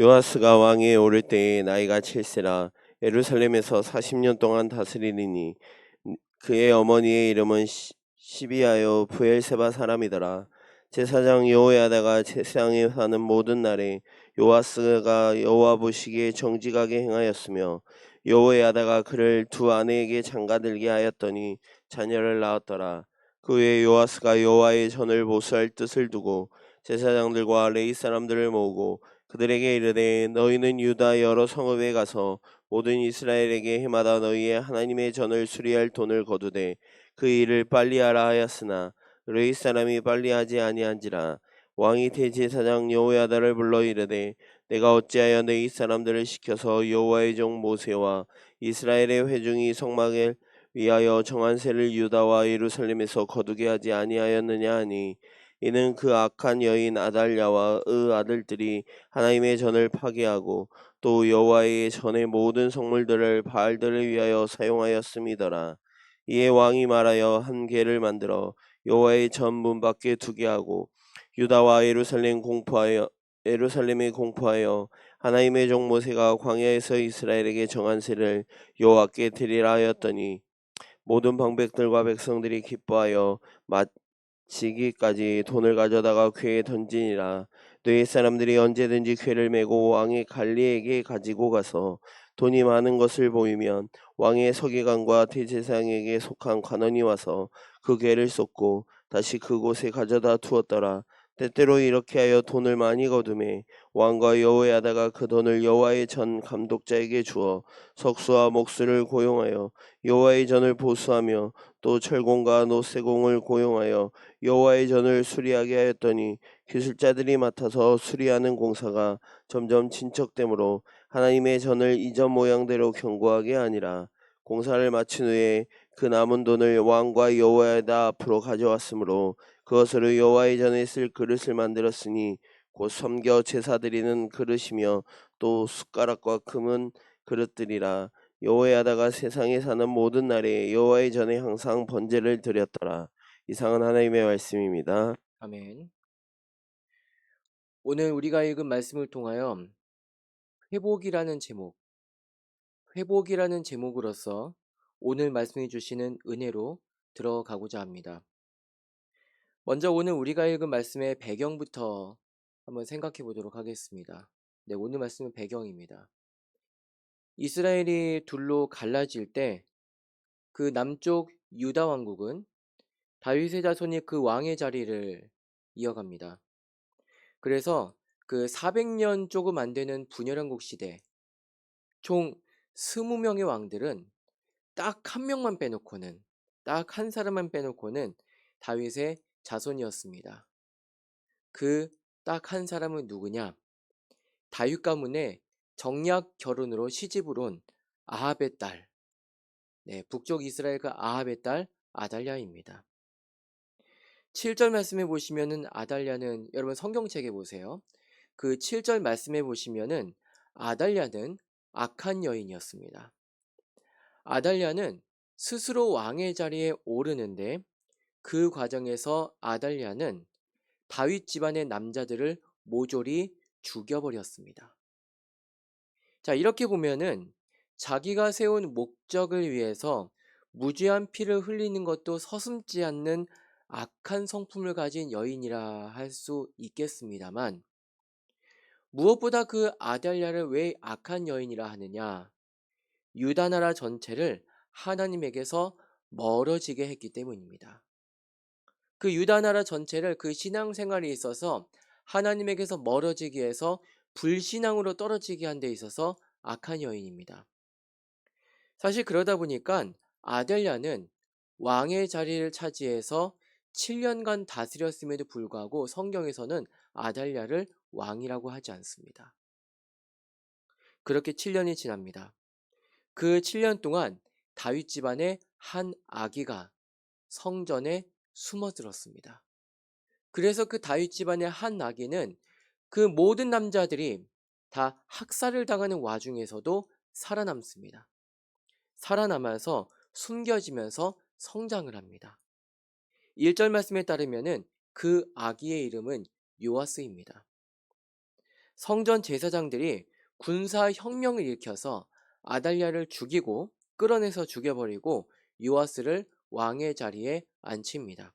요아스가 왕위에 오를 때에 나이가 7세라 예루살렘에서 40년 동안 다스리니 그의 어머니의 이름은 시비아요 부엘세바 사람이더라. 제사장 여호야다가 세상에 사는 모든 날에 요아스가 여호와 보시기에 정직하게 행하였으며 여호야다가 그를 두 아내에게 장가들게 하였더니 자녀를 낳았더라. 그 후에 요아스가 여호와의 전을 보수할 뜻을 두고 제사장들과 레위 사람들을 모으고 그들에게 이르되 너희는 유다 여러 성읍에 가서 모든 이스라엘에게 해마다 너희의 하나님의 전을 수리할 돈을 거두되 그 일을 빨리 하라 하였으나 레위 사람이 빨리 하지 아니한지라. 왕이 대제사장 여호야다를 불러 이르되 내가 어찌하여 내 이 사람들을 시켜서 여호와의 종 모세와 이스라엘의 회중이 성막을 위하여 정한 세를 유다와 예루살렘에서 거두게 하지 아니하였느냐 하니 이는 그 악한 여인 아달랴와 의 아들들이 하나님의 전을 파괴하고 또 여호와의 전의 모든 성물들을 바알들을 위하여 사용하였음이더라. 이에 왕이 말하여 한 궤를 만들어 여호와의 전 문 밖에 두게 하고 유다와 예루살렘에 공포하여 하나님의 종 모세가 광야에서 이스라엘에게 정한 세를 여호와께 드리라 하였더니 모든 방백들과 백성들이 기뻐하여 마치기까지 돈을 가져다가 궤에 던지니라. 뇌 사람들이 언제든지 궤를 메고 왕의 관리에게 가지고 가서 돈이 많은 것을 보이면 왕의 서기관과 대제사장에게 속한 관원이 와서 그 궤를 쏟고 다시 그곳에 가져다 두었더라. 때때로 이렇게 하여 돈을 많이 거두매 왕과 여호야다가 그 돈을 여호와의 전 감독자에게 주어 석수와 목수를 고용하여 여호와의 전을 보수하며 또 철공과 노쇠공을 고용하여 여호와의 전을 수리하게 하였더니 기술자들이 맡아서 수리하는 공사가 점점 진척되므로 하나님의 전을 이전 모양대로 견고하게 하니라. 공사를 마친 후에 그 남은 돈을 왕과 여호와에다 앞으로 가져왔으므로 그것으로 여호와의 전에 쓸 그릇을 만들었으니 곧 섬겨 제사 드리는 그릇이며 또 숟가락과 금은 그릇들이라. 여호야다가 세상에 사는 모든 날에 여호와의 전에 항상 번제를 드렸더라. 이상은 하나님의 말씀입니다. 아멘. 오늘 우리가 읽은 말씀을 통하여 회복이라는 제목, 회복이라는 제목으로서 오늘 말씀해 주시는 은혜로 들어가고자 합니다. 먼저 오늘 우리가 읽은 말씀의 배경부터 한번 생각해 보도록 하겠습니다. 네, 오늘 말씀은 배경입니다. 이스라엘이 둘로 갈라질 때 그 남쪽 유다 왕국은 다윗의 자손이 그 왕의 자리를 이어갑니다. 그래서 그 400년 조금 안 되는 분열왕국 시대 총 20명의 왕들은 딱 한 명만 빼놓고는 딱 한 사람만 빼놓고는 다윗의 자손이었습니다. 그 딱 한 사람은 누구냐? 다윗 가문의 정략 결혼으로 시집을 온 아합의 딸, 네, 북쪽 이스라엘 그 아합의 딸 아달랴입니다. 7절 말씀해 보시면은 아달랴는 여러분 성경책에 보세요. 그 7절 말씀해 보시면은 아달랴는 악한 여인이었습니다. 아달랴는 스스로 왕의 자리에 오르는데 그 과정에서 아달랴는 다윗 집안의 남자들을 모조리 죽여버렸습니다. 자, 이렇게 보면은 자기가 세운 목적을 위해서 무죄한 피를 흘리는 것도 서슴지 않는 악한 성품을 가진 여인이라 할 수 있겠습니다만 무엇보다 그 아달랴를 왜 악한 여인이라 하느냐? 유다 나라 전체를 하나님에게서 멀어지게 했기 때문입니다. 그 유다 나라 전체를 그 신앙생활에 있어서 하나님에게서 멀어지게 해서 불신앙으로 떨어지게 한 데 있어서 악한 여인입니다. 사실 그러다 보니까 아델랴는 왕의 자리를 차지해서 7년간 다스렸음에도 불구하고 성경에서는 아달랴를 왕이라고 하지 않습니다. 그렇게 7년이 지납니다. 그 7년 동안 다윗 집안의 한 아기가 성전에 숨어들었습니다. 그래서 그 다윗 집안의 한 아기는 그 모든 남자들이 다 학살을 당하는 와중에서도 살아남습니다. 살아남아서 숨겨지면서 성장을 합니다. 1절 말씀에 따르면은 그 아기의 이름은 요아스입니다. 성전 제사장들이 군사 혁명을 일으켜서 아달랴를 죽이고 끌어내서 죽여버리고 요아스를 왕의 자리에 앉힙니다.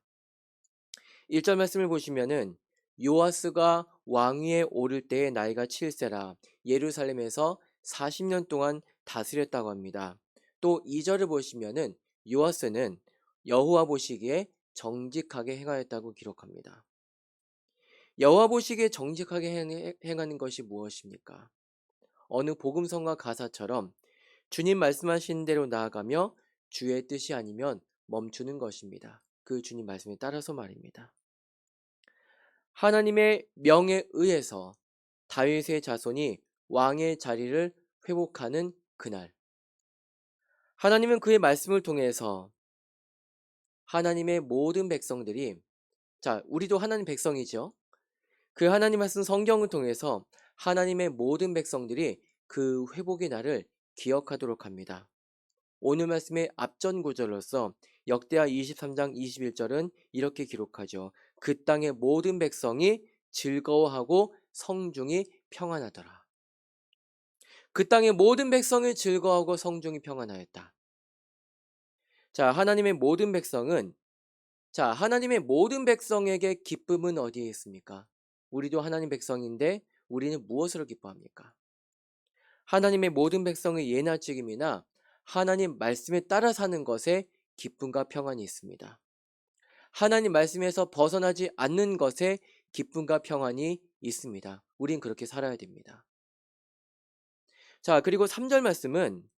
1절 말씀을 보시면은 요아스가 왕위에 오를 때의 나이가 7세라 예루살렘에서 40년 동안 다스렸다고 합니다. 또 2절을 보시면은 요아스는 여호와 보시기에 정직하게 행하였다고 기록합니다. 여호와 보시기에 정직하게 행하는 것이 무엇입니까? 어느 복음성과 가사처럼 주님 말씀하신 대로 나아가며 주의 뜻이 아니면 멈추는 것입니다. 그 주님 말씀에 따라서 말입니다. 하나님의 명에 의해서 다윗의 자손이 왕의 자리를 회복하는 그날, 하나님은 그의 말씀을 통해서 하나님의 모든 백성들이, 자, 우리도 하나님 백성이죠. 그 하나님 말씀 성경을 통해서 하나님의 모든 백성들이 그 회복의 날을 기억하도록 합니다. 오늘 말씀의 앞전 구절로서 역대하 23장 21절은 이렇게 기록하죠. 그 땅의 모든 백성이 즐거워하고 성중이 평안하더라. 그 땅의 모든 백성이 즐거워하고 성중이 평안하였다. 자, 하나님의 모든 백성은, 자, 하나님의 모든 백성에게 기쁨은 어디에 있습니까? 우리도 하나님 백성인데 우리는 무엇으로 기뻐합니까? 하나님의 모든 백성의 예나 지금이나 하나님 말씀에 따라 사는 것에 기쁨과 평안이 있습니다. 하나님 말씀에서 벗어나지 않는 것에 기쁨과 평안이 있습니다. 우린 그렇게 살아야 됩니다. 자, 그리고 3절 말씀은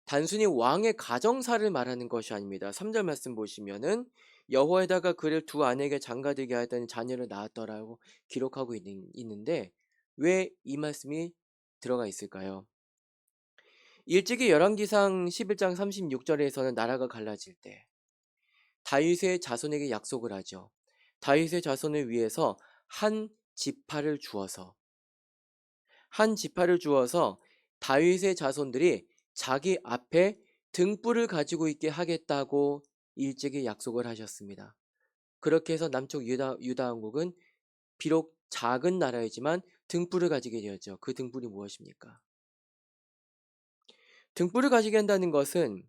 단순히 왕의 가정사를 말하는 것이 아닙니다. 3절 말씀 보시면은 여호와에다가 그를 두 아내에게 장가들게 하였더니 자녀를 낳았더라고 기록하고 있는데 왜 이 말씀이 들어가 있을까요? 일찍이 열왕기상 11장 36절에서는 나라가 갈라질 때 다윗의 자손에게 약속을 하죠. 다윗의 자손을 위해서 한 지파를 주어서 다윗의 자손들이 자기 앞에 등불을 가지고 있게 하겠다고 일찍이 약속을 하셨습니다. 그렇게 해서 남쪽 유다 왕국은 비록 작은 나라이지만 등불을 가지게 되었죠. 그 등불이 무엇입니까? 등불을 가지게 한다는 것은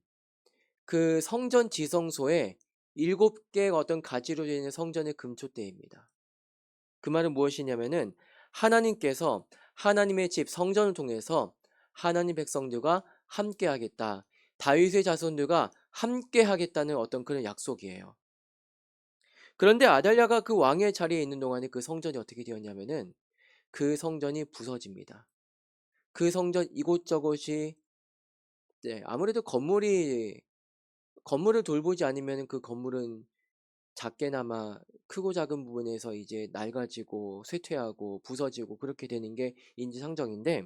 그 성전 지성소에 7개의 어떤 가지로 되어 있는 성전의 금초대입니다. 그 말은 무엇이냐면은 하나님께서 하나님의 집 성전을 통해서 하나님 백성들과 함께 하겠다. 다윗의 자손들과 함께 하겠다는 어떤 그런 약속이에요. 그런데 아달랴가 그 왕의 자리에 있는 동안에 그 성전이 어떻게 되었냐면은 그 성전이 부서집니다. 그 성전 이곳저곳이 아무래도 건물을 돌보지 않으면 그 건물은 작게나마 크고 작은 부분에서 이제 낡아지고 쇠퇴하고 부서지고 그렇게 되는 게 인지상정인데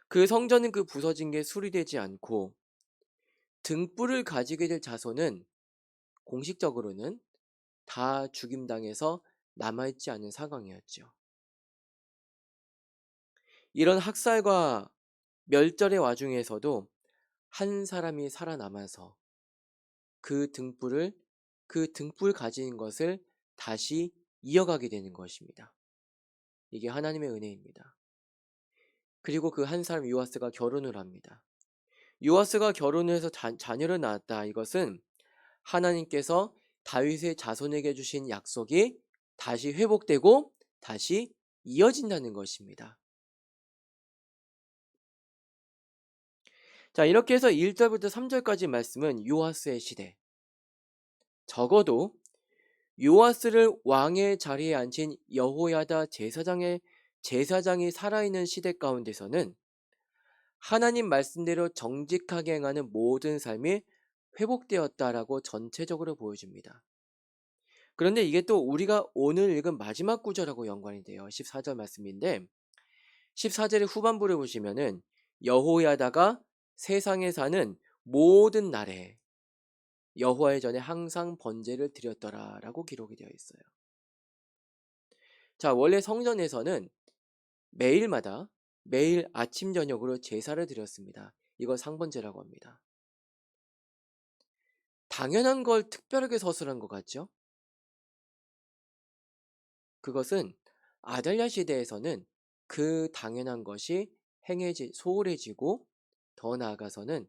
그 성전은 그 부서진 게 수리되지 않고 등불을 가지게 될 자손은 공식적으로는 다 죽임당해서 남아있지 않은 상황이었죠. 이런 학살과 멸절의 와중에서도 한 사람이 살아남아서 그 등불 가진 것을 다시 이어가게 되는 것입니다. 이게 하나님의 은혜입니다. 그리고 그 한 사람 요아스가 결혼을 합니다. 요아스가 결혼을 해서 자녀를 낳았다. 이것은 하나님께서 다윗의 자손에게 주신 약속이 다시 회복되고 다시 이어진다는 것입니다. 자, 이렇게 해서 1절부터 3절까지 말씀은 요아스의 시대. 적어도 요아스를 왕의 자리에 앉힌 여호야다 제사장이 살아있는 시대 가운데서는 하나님 말씀대로 정직하게 행하는 모든 삶이 회복되었다라고 전체적으로 보여줍니다. 그런데 이게 또 우리가 오늘 읽은 마지막 구절하고 연관이 돼요. 14절 말씀인데 14절의 후반부를 보시면은 여호야다가 세상에 사는 모든 날에 여호와의 전에 항상 번제를 드렸더라라고 기록이 되어 있어요. 자, 원래 성전에서는 매일마다 매일 아침 저녁으로 제사를 드렸습니다. 이걸 상번제라고 합니다. 당연한 걸 특별하게 서술한 것 같죠? 그것은 아달랴 시대에서는 그 당연한 것이 소홀해지고 더 나아가서는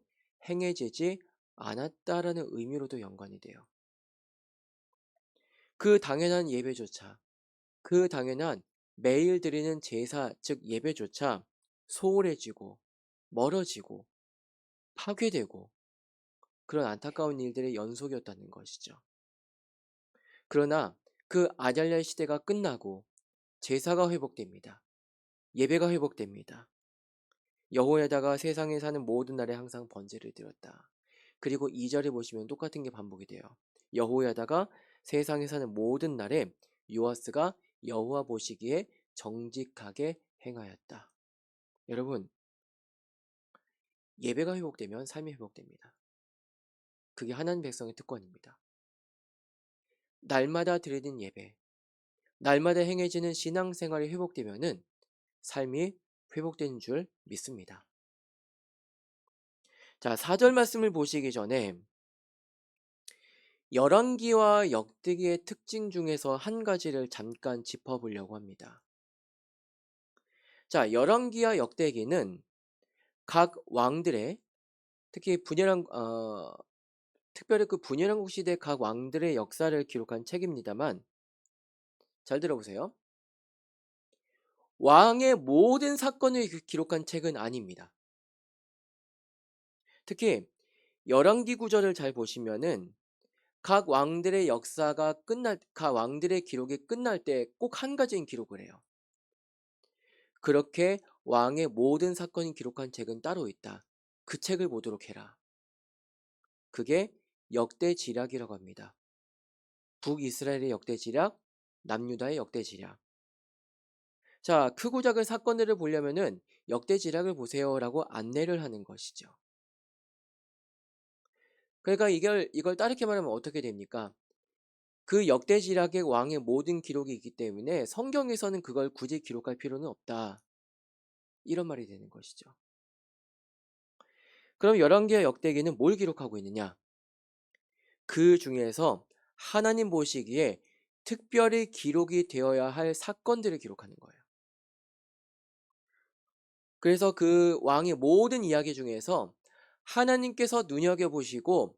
행해지지 않았다라는 의미로도 연관이 돼요. 그 당연한 예배조차, 그 당연한 매일 드리는 제사, 즉 예배조차 소홀해지고 멀어지고 파괴되고 그런 안타까운 일들의 연속이었다는 것이죠. 그러나 그 아달랴 시대가 끝나고 제사가 회복됩니다. 예배가 회복됩니다. 여호야다가 세상에 사는 모든 날에 항상 번제를 드렸다. 그리고 2절에 보시면 똑같은 게 반복이 돼요. 여호야다가 세상에 사는 모든 날에 요아스가 여호와 보시기에 정직하게 행하였다. 여러분, 예배가 회복되면 삶이 회복됩니다. 그게 하나님 백성의 특권입니다. 날마다 드리는 예배, 날마다 행해지는 신앙생활이 회복되면은 삶이 회복되는 줄 믿습니다. 자, 4절 말씀을 보시기 전에 열왕기와 역대기의 특징 중에서 한 가지를 잠깐 짚어보려고 합니다. 자, 열왕기와 역대기는 각 왕들의 특별히 그 분열왕국 시대 각 왕들의 역사를 기록한 책입니다만 잘 들어보세요. 왕의 모든 사건을 기록한 책은 아닙니다. 특히 열왕기 구절을 잘 보시면은 각 왕들의 기록이 끝날 때 꼭 한 가지는 기록을 해요. 그렇게 왕의 모든 사건이 기록한 책은 따로 있다. 그 책을 보도록 해라. 그게 역대지략이라고 합니다. 북이스라엘의 역대지략, 남유다의 역대지략. 자, 크고 작은 사건들을 보려면은 역대지략을 보세요라고 안내를 하는 것이죠. 그러니까 이걸 따르게 말하면 어떻게 됩니까? 그 역대지략의 왕의 모든 기록이 있기 때문에 성경에서는 그걸 굳이 기록할 필요는 없다. 이런 말이 되는 것이죠. 그럼 열왕기와 역대기는 뭘 기록하고 있느냐? 그 중에서 하나님 보시기에 특별히 기록이 되어야 할 사건들을 기록하는 거예요. 그래서 그 왕의 모든 이야기 중에서 하나님께서 눈여겨보시고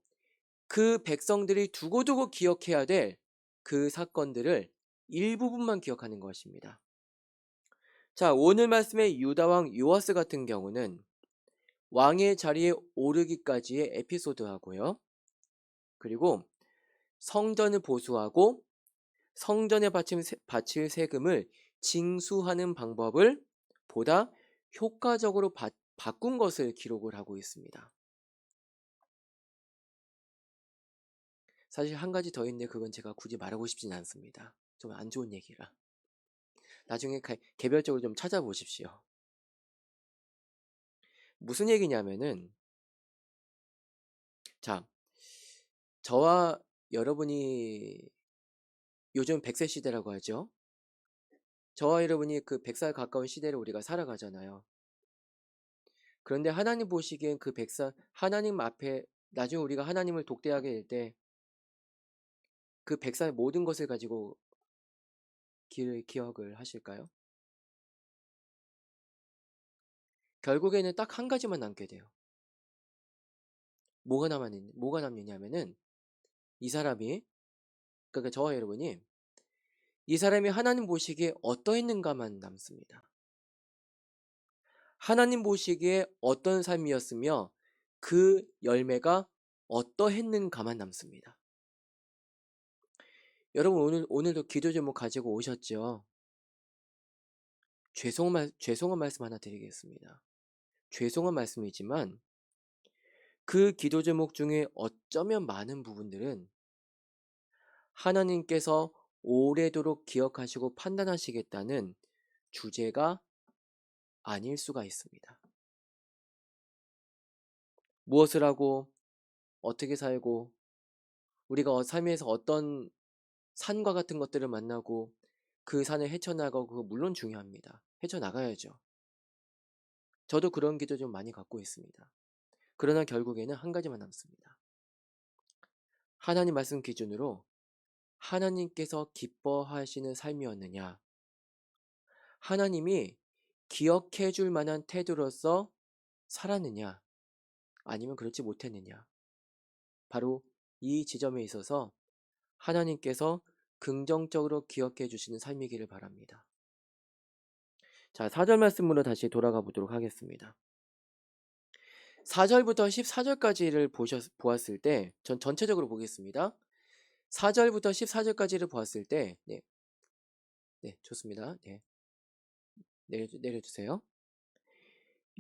그 백성들이 두고두고 기억해야 될 그 사건들을 일부분만 기억하는 것입니다. 자, 오늘 말씀의 유다왕 요아스 같은 경우는 왕의 자리에 오르기까지의 에피소드하고요. 그리고 성전을 보수하고 성전에 바칠 세금을 징수하는 방법을 보다 효과적으로 바꾼 것을 기록을 하고 있습니다. 사실 한 가지 더 있는데 그건 제가 굳이 말하고 싶진 않습니다. 좀 안 좋은 얘기라. 나중에 개별적으로 좀 찾아보십시오. 무슨 얘기냐면은 자, 저와 여러분이 요즘 100세 시대라고 하죠. 저와 여러분이 그 100살 가까운 시대를 우리가 살아가잖아요. 그런데 하나님 보시기엔 그 100살 하나님 앞에 나중에 우리가 하나님을 독대하게 될 때 그 100살 모든 것을 가지고 기억을 하실까요? 결국에는 딱 한 가지만 남게 돼요. 뭐가 남느냐면은 이 사람이 그러니까 저와 여러분이 이 사람이 하나님 보시기에 어떠했는가만 남습니다. 하나님 보시기에 어떤 삶이었으며 그 열매가 어떠했는가만 남습니다. 여러분 오늘도 기도 제목 가지고 오셨죠? 죄송한 말씀 하나 드리겠습니다. 죄송한 말씀이지만 그 기도 제목 중에 어쩌면 많은 부분들은 하나님께서 오래도록 기억하시고 판단하시겠다는 주제가 아닐 수가 있습니다. 무엇을 하고 어떻게 살고 우리가 삶에서 어떤 산과 같은 것들을 만나고 그 산을 헤쳐나가고 그거 물론 중요합니다. 헤쳐나가야죠. 저도 그런 기도 좀 많이 갖고 있습니다. 그러나 결국에는 한 가지만 남습니다. 하나님 말씀 기준으로 하나님께서 기뻐하시는 삶이었느냐? 하나님이 기억해 줄 만한 태도로서 살았느냐, 아니면 그렇지 못했느냐. 바로 이 지점에 있어서 하나님께서 긍정적으로 기억해 주시는 삶이기를 바랍니다. 자, 4절 말씀으로 다시 돌아가 보도록 하겠습니다. 4절부터 14절까지를 보았을 때, 전 전체적으로 보겠습니다. 4절부터 14절까지를 보았을 때, 네, 좋습니다. 네, 내려주세요.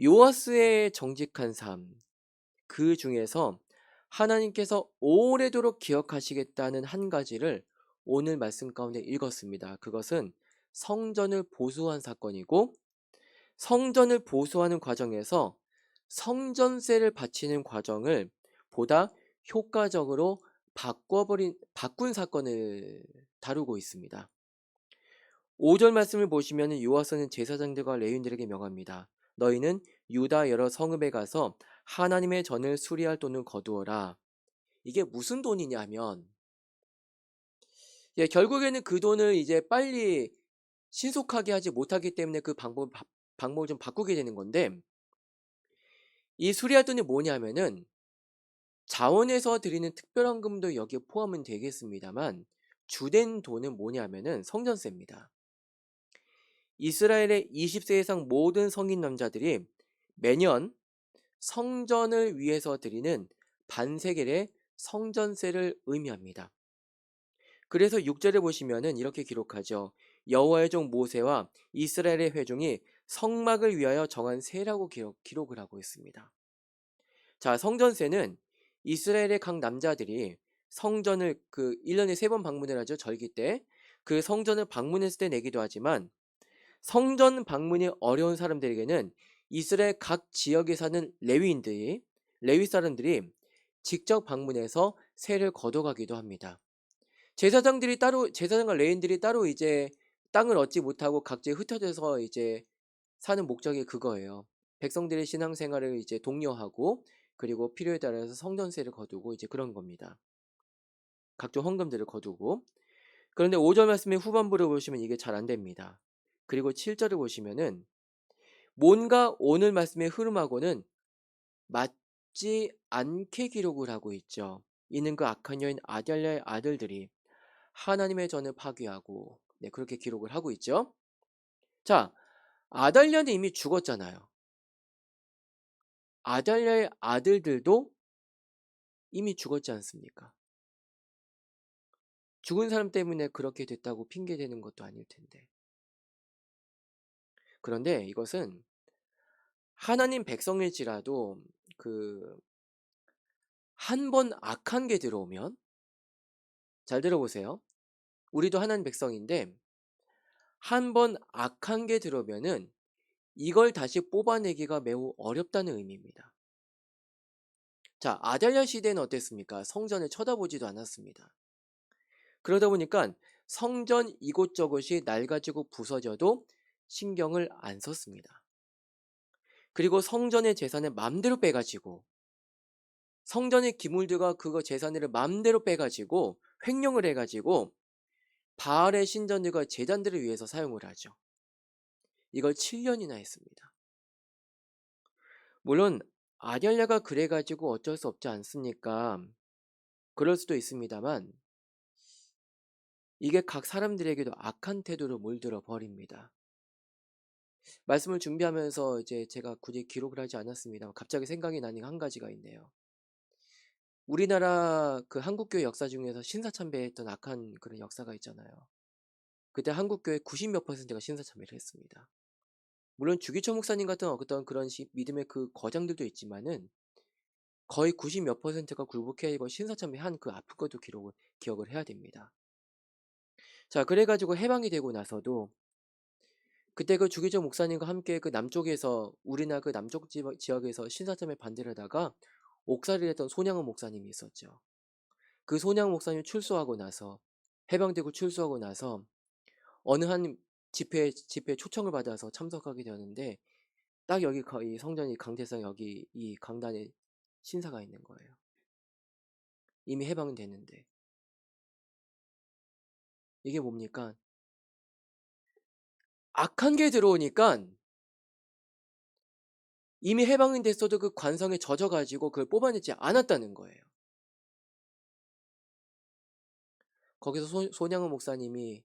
요아스의 정직한 삶, 그 중에서 하나님께서 오래도록 기억하시겠다는 한 가지를 오늘 말씀 가운데 읽었습니다. 그것은 성전을 보수한 사건이고, 성전을 보수하는 과정에서 성전세를 바치는 과정을 보다 효과적으로 바꾼 사건을 다루고 있습니다. 5절 말씀을 보시면 요아스는 제사장들과 레위인들에게 명합니다. 너희는 유다 여러 성읍에 가서 하나님의 전을 수리할 돈을 거두어라. 이게 무슨 돈이냐면, 결국에는 그 돈을 이제 빨리 신속하게 하지 못하기 때문에 그 방법을 좀 바꾸게 되는 건데, 이 수리할 돈이 뭐냐면은 자원에서 드리는 특별헌금도 여기에 포함은 되겠습니다만, 주된 돈은 뭐냐면은 성전세입니다. 이스라엘의 20세 이상 모든 성인 남자들이 매년 성전을 위해서 드리는 반세겔의 성전세를 의미합니다. 그래서 6절에 보시면은 이렇게 기록하죠. 여호와의 종 모세와 이스라엘의 회중이 성막을 위하여 정한 세라고 기록을 하고 있습니다. 자, 성전세는 이스라엘의 각 남자들이 성전을 1년에 3번 방문을 하죠. 절기 때. 그 성전을 방문했을 때 내기도 하지만, 성전 방문이 어려운 사람들에게는 이스라엘 각 지역에 사는 레위 사람들이 직접 방문해서 세를 걷어가기도 합니다. 제사장과 레위인들이 따로 이제 땅을 얻지 못하고 각지에 흩어져서 이제 사는 목적이 그거예요. 백성들의 신앙생활을 이제 독려하고, 그리고 필요에 따라서 성전세를 거두고 이제 그런 겁니다. 각종 헌금들을 거두고. 그런데 5절 말씀의 후반부를 보시면 이게 잘 안 됩니다. 그리고 7절을 보시면은 뭔가 오늘 말씀의 흐름하고는 맞지 않게 기록을 하고 있죠. 이는 그 악한 여인 아달랴의 아들들이 하나님의 전을 파괴하고, 그렇게 기록을 하고 있죠. 자, 아달랴는 이미 죽었잖아요. 아달랴의 아들들도 이미 죽었지 않습니까? 죽은 사람 때문에 그렇게 됐다고 핑계대는 것도 아닐 텐데. 그런데 이것은 하나님 백성일지라도 한 번 악한 게 들어오면, 잘 들어보세요. 우리도 하나님 백성인데 한 번 악한 게 들어오면은 이걸 다시 뽑아내기가 매우 어렵다는 의미입니다. 자, 아달랴 시대는 어땠습니까? 성전을 쳐다보지도 않았습니다. 그러다 보니까 성전 이곳저곳이 낡아지고 부서져도 신경을 안 썼습니다. 그리고 성전의 재산을 맘대로 빼가지고, 성전의 기물들과 그거 재산을 맘대로 빼가지고 횡령을 해가지고 바알의 신전들과 제단들을 위해서 사용을 하죠. 이걸 7년이나 했습니다. 물론 아달랴가 그래가지고 어쩔 수 없지 않습니까? 그럴 수도 있습니다만, 이게 각 사람들에게도 악한 태도로 물들어 버립니다. 말씀을 준비하면서 이제 제가 굳이 기록을 하지 않았습니다. 갑자기 생각이 나는 한 가지가 있네요. 우리나라 한국교회 역사 중에서 신사참배했던 악한 그런 역사가 있잖아요. 그때 한국교회 90몇 %가 신사참배를 했습니다. 물론 주기철 목사님 같은 어떤 그런 믿음의 거장들도 있지만은 거의 90몇 %가 굴복해 신사참배한 그 아픈 것도 기억을 해야 됩니다. 자, 그래가지고 해방이 되고 나서도 그때 주기철 목사님과 함께 남쪽에서, 우리나라 남쪽 지역에서 신사참배 반대를 하다가 옥살이를 했던 손양원 목사님이 있었죠. 그 손양원 목사님 해방되고 출소하고 나서 어느 한 집회에 초청을 받아서 참석하게 되었는데, 딱 여기 이 성전이 강대상 여기 이 강단에 신사가 있는 거예요. 이미 해방은 됐는데. 이게 뭡니까? 악한 게 들어오니까 이미 해방이 됐어도 그 관성에 젖어가지고 그걸 뽑아내지 않았다는 거예요. 거기서 손양은 목사님이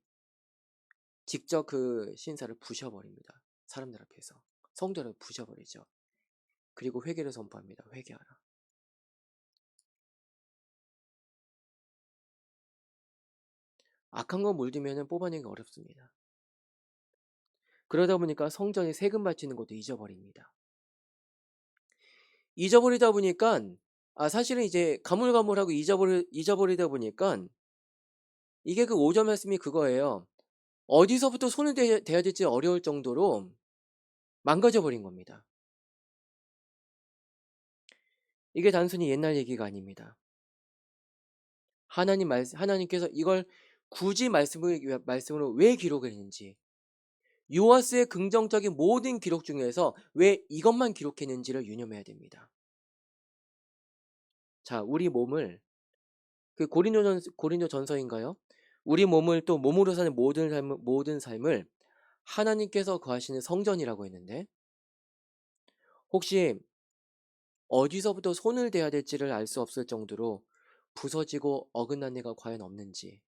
직접 그 신사를 부셔버립니다. 사람들 앞에서. 성도를 부셔버리죠. 그리고 회개를 선포합니다. 회개하라. 악한 거 물들면 뽑아내기 어렵습니다. 그러다 보니까 성전에 세금 바치는 것도 잊어버립니다. 잊어버리다 보니까 사실은 이제 가물가물하고 잊어버리다 보니까 이게 그 5절 말씀이 그거예요. 어디서부터 손을 대야 될지 어려울 정도로 망가져버린 겁니다. 이게 단순히 옛날 얘기가 아닙니다. 하나님께서 이걸 굳이 말씀으로 왜 기록을 했는지, 요아스의 긍정적인 모든 기록 중에서 왜 이것만 기록했는지를 유념해야 됩니다. 자, 우리 몸을 그 고린도전서인가요? 우리 몸을 또 몸으로 사는 모든 삶을 하나님께서 거하시는 성전이라고 했는데, 혹시 어디서부터 손을 대야 될지를 알 수 없을 정도로 부서지고 어긋난 데가 과연 없는지,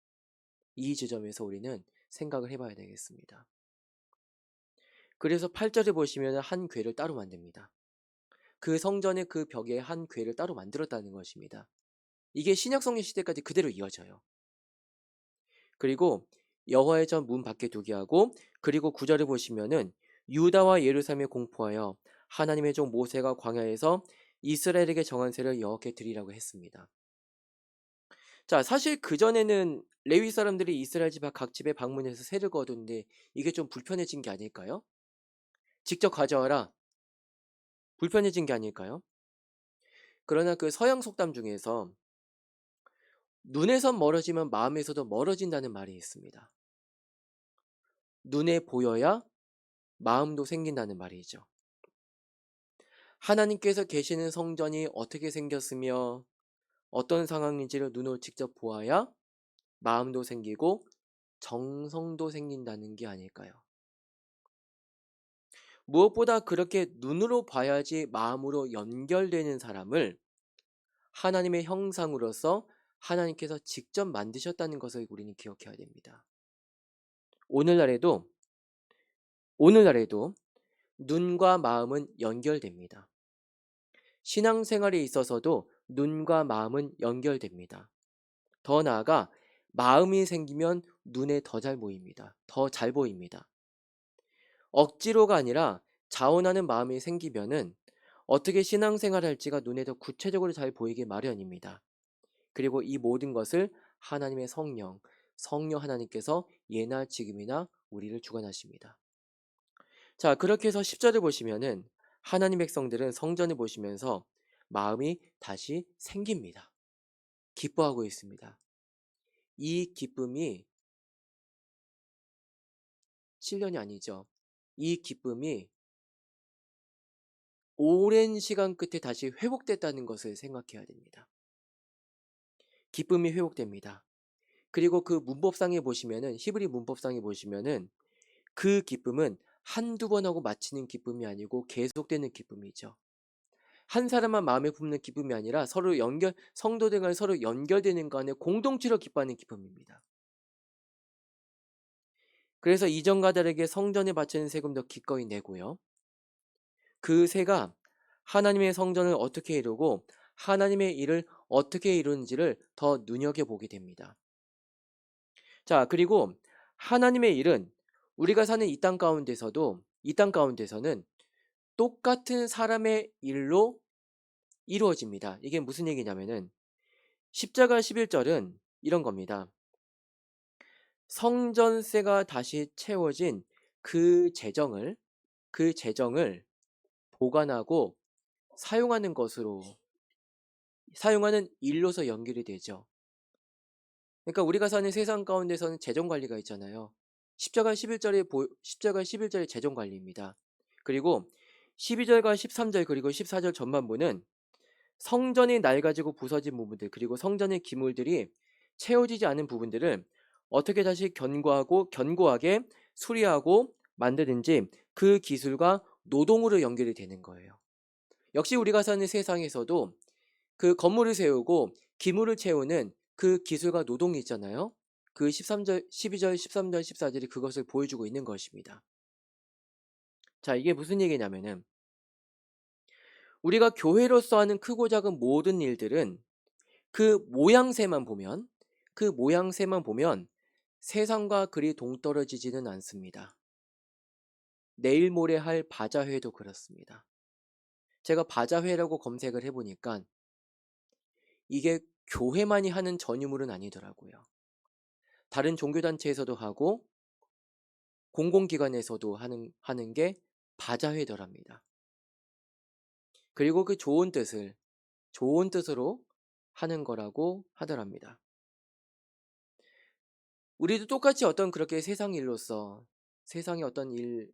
이 지점에서 우리는 생각을 해봐야 되겠습니다. 그래서 8절에 보시면 한 궤를 따로 만듭니다. 그 성전의 그 벽에 한 궤를 따로 만들었다는 것입니다. 이게 신약성경 시대까지 그대로 이어져요. 그리고 여호와의 전 문 밖에 두게 하고, 그리고 9절을 보시면은 유다와 예루살렘에 공포하여 하나님의 종 모세가 광야에서 이스라엘에게 정한 세를 여호와께 드리라고 했습니다. 자, 사실 그전에는 레위 사람들이 이스라엘 집 각 집에 방문해서 세를 거두는데 이게 좀 불편해진 게 아닐까요? 직접 가져와라. 불편해진 게 아닐까요? 그러나 그 서양 속담 중에서 눈에선 멀어지면 마음에서도 멀어진다는 말이 있습니다. 눈에 보여야 마음도 생긴다는 말이죠. 하나님께서 계시는 성전이 어떻게 생겼으며 어떤 상황인지를 눈으로 직접 보아야 마음도 생기고 정성도 생긴다는 게 아닐까요? 무엇보다 그렇게 눈으로 봐야지 마음으로 연결되는 사람을 하나님의 형상으로서 하나님께서 직접 만드셨다는 것을 우리는 기억해야 됩니다. 오늘날에도 눈과 마음은 연결됩니다. 신앙생활에 있어서도 눈과 마음은 연결됩니다. 더 나아가 마음이 생기면 눈에 더 잘 보입니다. 더 잘 보입니다. 억지로가 아니라 자원하는 마음이 생기면은 어떻게 신앙생활을 할지가 눈에 더 구체적으로 잘 보이기 마련입니다. 그리고 이 모든 것을 하나님의 성령 하나님께서 예나 지금이나 우리를 주관하십니다. 자, 그렇게 해서 10절을 보시면은 하나님 백성들은 성전을 보시면서 마음이 다시 생깁니다. 기뻐하고 있습니다. 이 기쁨이 7년이 아니죠. 이 기쁨이 오랜 시간 끝에 다시 회복됐다는 것을 생각해야 됩니다. 기쁨이 회복됩니다. 그리고 그 문법상에 보시면은, 히브리 문법상에 보시면은 그 기쁨은 한두 번 하고 마치는 기쁨이 아니고 계속되는 기쁨이죠. 한 사람만 마음에 품는 기쁨이 아니라 성도들 간에 서로 연결되는 간에 공동체로 기뻐하는 기쁨입니다. 그래서 이전가들에게 성전에 바치는 세금도 기꺼이 내고요. 그 세가 하나님의 성전을 어떻게 이루고 하나님의 일을 어떻게 이루는지를 더 눈여겨보게 됩니다. 자, 그리고 하나님의 일은 우리가 사는 이 땅 가운데서는 똑같은 사람의 일로 이루어집니다. 이게 무슨 얘기냐면은 십자가 11절은 이런 겁니다. 성전세가 다시 채워진 그 재정을 보관하고 사용하는 일로서 연결이 되죠. 그러니까 우리가 사는 세상 가운데서는 재정 관리가 있잖아요. 십자가 11절의 재정 관리입니다. 그리고 12절과 13절 그리고 14절 전반부는 성전이 낡아지고 부서진 부분들, 그리고 성전의 기물들이 채워지지 않은 부분들을 어떻게 다시 견고하게 수리하고 만드는지 그 기술과 노동으로 연결이 되는 거예요. 역시 우리가 사는 세상에서도 그 건물을 세우고 기물을 채우는 그 기술과 노동이 있잖아요. 그 13절, 12절, 13절, 14절이 그것을 보여주고 있는 것입니다. 자, 이게 무슨 얘기냐면은 우리가 교회로서 하는 크고 작은 모든 일들은 그 모양새만 보면 세상과 그리 동떨어지지는 않습니다. 내일 모레 할 바자회도 그렇습니다. 제가 바자회라고 검색을 해보니까 이게 교회만이 하는 전유물은 아니더라고요. 다른 종교단체에서도 하고 공공기관에서도 하는 게 바자회더랍니다. 그리고 그 좋은 뜻으로 하는 거라고 하더랍니다. 우리도 똑같이 어떤 그렇게 세상 일로서 세상의 어떤 일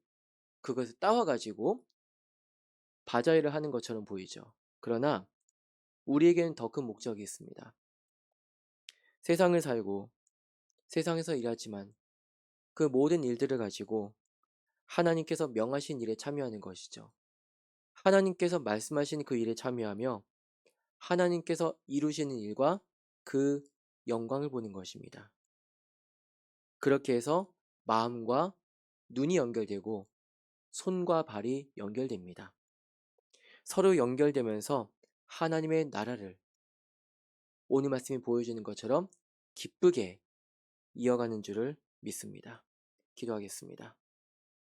그것을 따와가지고 바자회를 하는 것처럼 보이죠. 그러나 우리에게는 더 큰 목적이 있습니다. 세상을 살고 세상에서 일하지만 그 모든 일들을 가지고 하나님께서 명하신 일에 참여하는 것이죠. 하나님께서 말씀하신 그 일에 참여하며 하나님께서 이루시는 일과 그 영광을 보는 것입니다. 그렇게 해서 마음과 눈이 연결되고 손과 발이 연결됩니다. 서로 연결되면서 하나님의 나라를 오늘 말씀이 보여주는 것처럼 기쁘게 이어가는 줄을 믿습니다. 기도하겠습니다.